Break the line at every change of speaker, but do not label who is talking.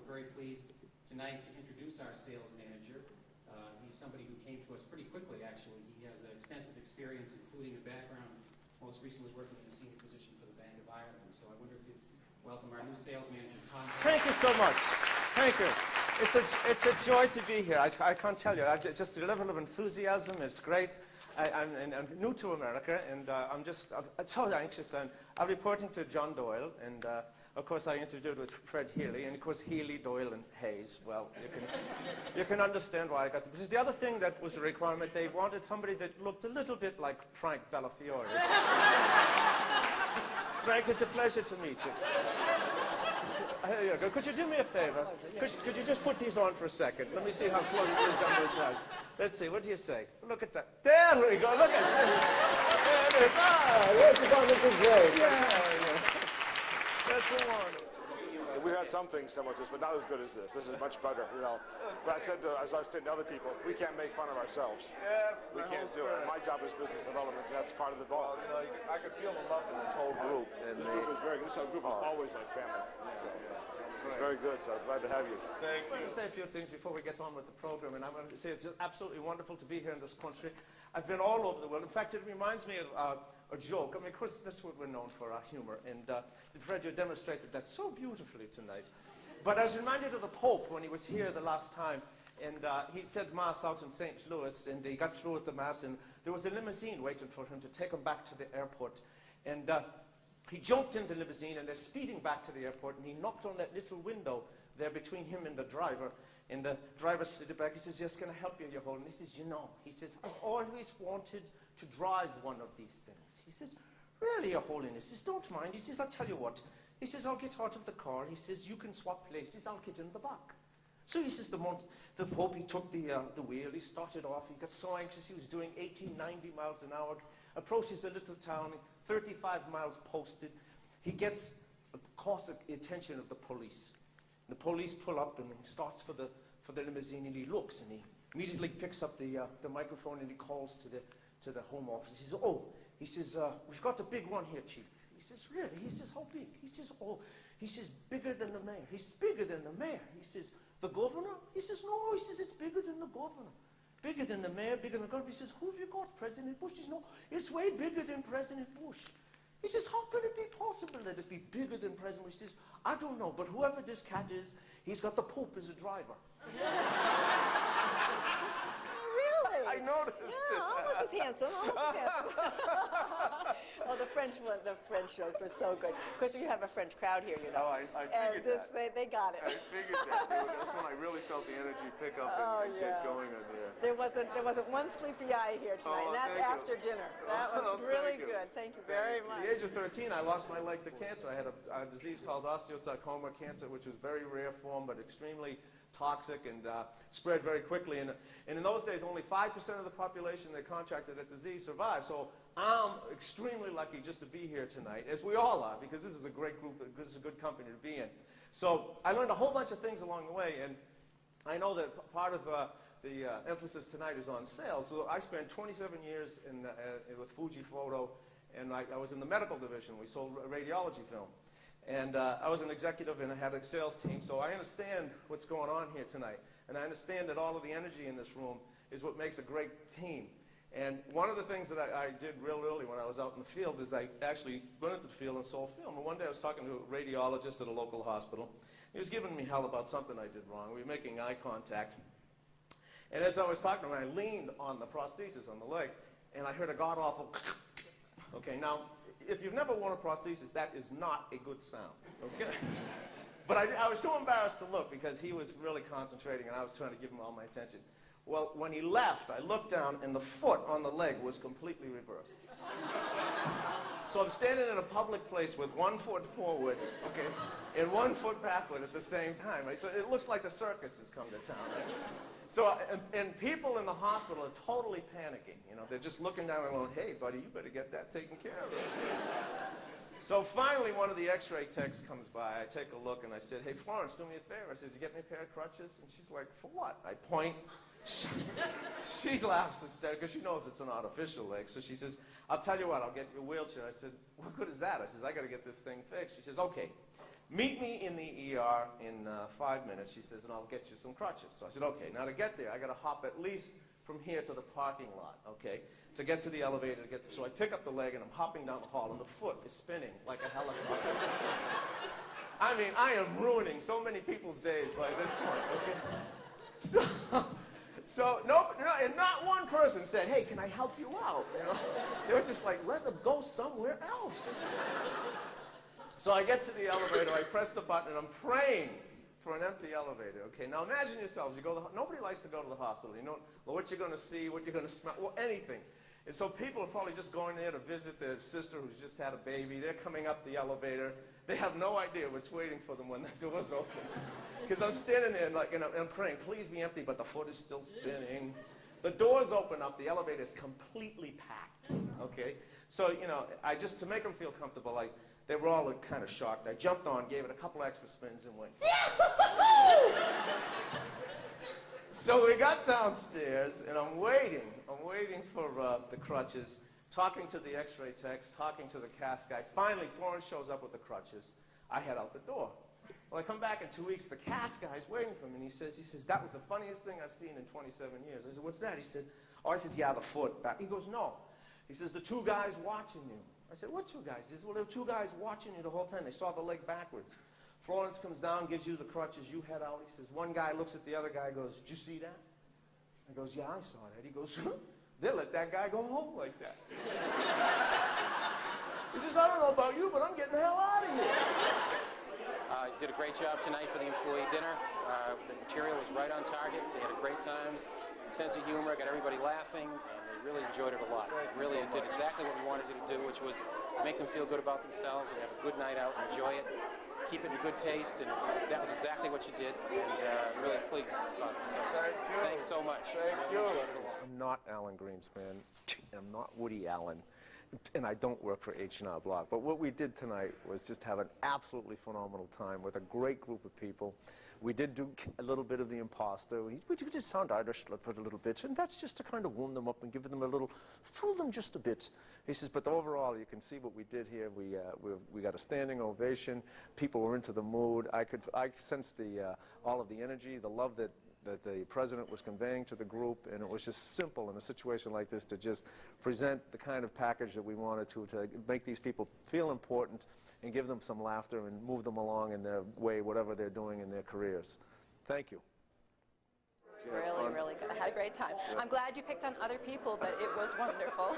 very pleased tonight to introduce our sales manager. He's somebody who came to us pretty quickly, actually. He has extensive experience, including a background, most recently was working in a senior position for the Bank of Ireland. So I wonder if you'd welcome our new sales manager, Tom.
Thank you so much. Thank you. It's a joy to be here. I can't tell you. Just the level of enthusiasm is great. I'm new to America, and I'm so anxious. I'm reporting to John Doyle, and of course I interviewed with Fred Healy, and of course Healy, Doyle, and Hayes. Well, you can understand why I got this. The other thing that was a requirement, they wanted somebody that looked a little bit like Frank Bellafiore. Frank, it's a pleasure to meet you. Here you go. Could you do me a favor? Could you just put these on for a second? Let me see how close the resemblance is. Let's see. What do you say? Look at that. There we go. Look at that. There it is. Ah, yes, it's on. This is great. Yeah. That's the one.
We had some things similar to this, but not as good as this. This is much better, you know. But as I said to other people, if we can't make fun of ourselves, we can't do it. My job is business development, and that's part of the ball.
Well, you know, I could feel the love in this whole group. And
this group is always like family. So, it's very good, so glad to have you.
Thank you. I'm going to say a few things before we get on with the program, and I'm going to say it's absolutely wonderful to be here in this country. I've been all over the world. In fact, it reminds me of a joke. I mean, of course, that's what we're known for, our humor. And Fred, you demonstrated that so beautifully tonight. But I was reminded of the Pope when he was here the last time. And he said Mass out in St. Louis, and he got through with the Mass, and there was a limousine waiting for him to take him back to the airport. And he jumped in the limousine, and they're speeding back to the airport, and he knocked on that little window there between him and the driver. And the driver slid it back. He says, yes, can I help you, Your Holiness? He says, you know, he says, I've always wanted to drive one of these things. He says, really, Your Holiness? He says, don't mind. He says, I'll tell you what. He says, I'll get out of the car. He says, you can swap places. I'll get in the back. So he says, the Pope, he took the wheel. He started off. He got so anxious. He was doing 80, 90 miles an hour. Approaches a little town, 35 miles posted. He caught the attention of the police. The police pull up, and he starts for the limousine, and he looks, and he immediately picks up the microphone, and he calls to the Home Office. He says, we've got a big one here, Chief. He says, really? He says, how big? He says, bigger than the mayor. He says, bigger than the mayor. He says, the governor? He says, no. He says, it's bigger than the governor. Bigger than the mayor, bigger than the governor. He says, who have you got, President Bush? He says, no, it's way bigger than President Bush. He says, how can it be possible that it be bigger than President Bush? He says, I don't know, but whoever this cat is, he's got the Pope as a driver.
Really?
I noticed.
Yeah, almost as handsome. Oh, the French jokes were so good. Of course, you have a French crowd here, you know.
Oh, I figured that.
They got it.
I figured that. That's when I really felt the energy pick up and get going on there.
There wasn't one sleepy eye here tonight, and that's after dinner. That was really good. Thank you very much.
At the age of 13, I lost my leg to cancer. I had a disease called osteosarcoma cancer, which was very rare form, but extremely toxic and spread very quickly. And in those days, only 5% of the population that contracted that disease survived. So I'm extremely lucky just to be here tonight, as we all are, because this is a great group, this is a good company to be in. So I learned a whole bunch of things along the way, and I know that part of the emphasis tonight is on sales. So I spent 27 years with Fuji Photo, and I was in the medical division. We sold radiology film. And I was an executive, and I had a sales team, so I understand what's going on here tonight. And I understand that all of the energy in this room is what makes a great team. And one of the things that I did real early when I was out in the field is I actually went into the field and sold film. And one day I was talking to a radiologist at a local hospital. He was giving me hell about something I did wrong. We were making eye contact. And as I was talking to him, I leaned on the prosthesis on the leg, and I heard a god-awful okay, now, if you've never worn a prosthesis, that is not a good sound, okay? But I was too embarrassed to look because he was really concentrating, and I was trying to give him all my attention. Well, when he left, I looked down, and the foot on the leg was completely reversed. So I'm standing in a public place with one foot forward, okay, and one foot backward at the same time. Right? So it looks like the circus has come to town. Right? So, and people in the hospital are totally panicking. You know, they're just looking down and going, hey, buddy, you better get that taken care of. So finally, one of the x-ray techs comes by. I take a look, and I said, hey, Florence, do me a favor. I said, did you get me a pair of crutches? And she's like, for what? I point. She laughs instead because she knows it's an artificial leg. So she says, I'll tell you what, I'll get you a wheelchair. I said, what good is that? I said, I got to get this thing fixed. She says, okay, meet me in the ER in 5 minutes, she says, and I'll get you some crutches. So I said, okay. Now to get there, I got to hop at least from here to the parking lot, okay, to get to the elevator, to get there. So I pick up the leg, and I'm hopping down the hall, and the foot is spinning like a helicopter at this point. I mean, I am ruining so many people's days by this point, okay? So and not one person said, hey, can I help you out? You know? They were just like, let them go somewhere else. So I get to the elevator, I press the button, and I'm praying for an empty elevator. Okay, now imagine yourselves, nobody likes to go to the hospital. You know what you're going to see, what you're going to smell, well, anything. And so people are probably just going there to visit their sister who's just had a baby. They're coming up the elevator. They have no idea what's waiting for them when the doors open. Because I'm standing there and I'm praying, please be empty, but the foot is still spinning. The doors open up, the elevator is completely packed. Okay, so to make them feel comfortable, they were all kind of shocked. I jumped on, gave it a couple extra spins, and went, So we got downstairs, and I'm waiting for the crutches, talking to the x-ray techs, talking to the cast guy. Finally, Florence shows up with the crutches. I head out the door. Well, I come back in 2 weeks. The cast guy's waiting for me, and he says, that was the funniest thing I've seen in 27 years. I said, what's that? He said, I said, yeah, the foot back. He goes, no. He says, the two guys watching you. I said, what two guys? He says, well, there were two guys watching you the whole time. They saw the leg backwards. Florence comes down, gives you the crutches, you head out. He says, one guy looks at the other guy, goes, did you see that? I goes, yeah, I saw that. He goes, they let that guy go home like that. He says, I don't know about you, but I'm getting the hell out of here.
Did a great job tonight for the employee dinner. The material was right on target. They had a great time, sense of humor, got everybody laughing, and they really enjoyed it a lot. Really, it did exactly what we wanted it to do, which was make them feel good about themselves and have a good night out, enjoy it, keep it in good taste, and that was exactly what you did, and really pleased about it. So thanks so much.
Thank you.
Enjoyed it a lot.
I'm not Alan Greenspan. I'm not Woody Allen. And I don't work for H&R Block. But what we did tonight was just have an absolutely phenomenal time with a great group of people. We did do a little bit of the imposter. We did sound Irish for a little bit, and that's just to kind of warm them up and give them a little, fool them just a bit. He says, but overall, you can see what we did here. We got a standing ovation. People were into the mood. I sensed all of the energy, the love that the president was conveying to the group, and it was just simple in a situation like this to just present the kind of package that we wanted to make these people feel important and give them some laughter and move them along in their way, whatever they're doing in their careers. Thank you.
Really, really good. I had a great time. I'm glad you picked on other people, but it was wonderful.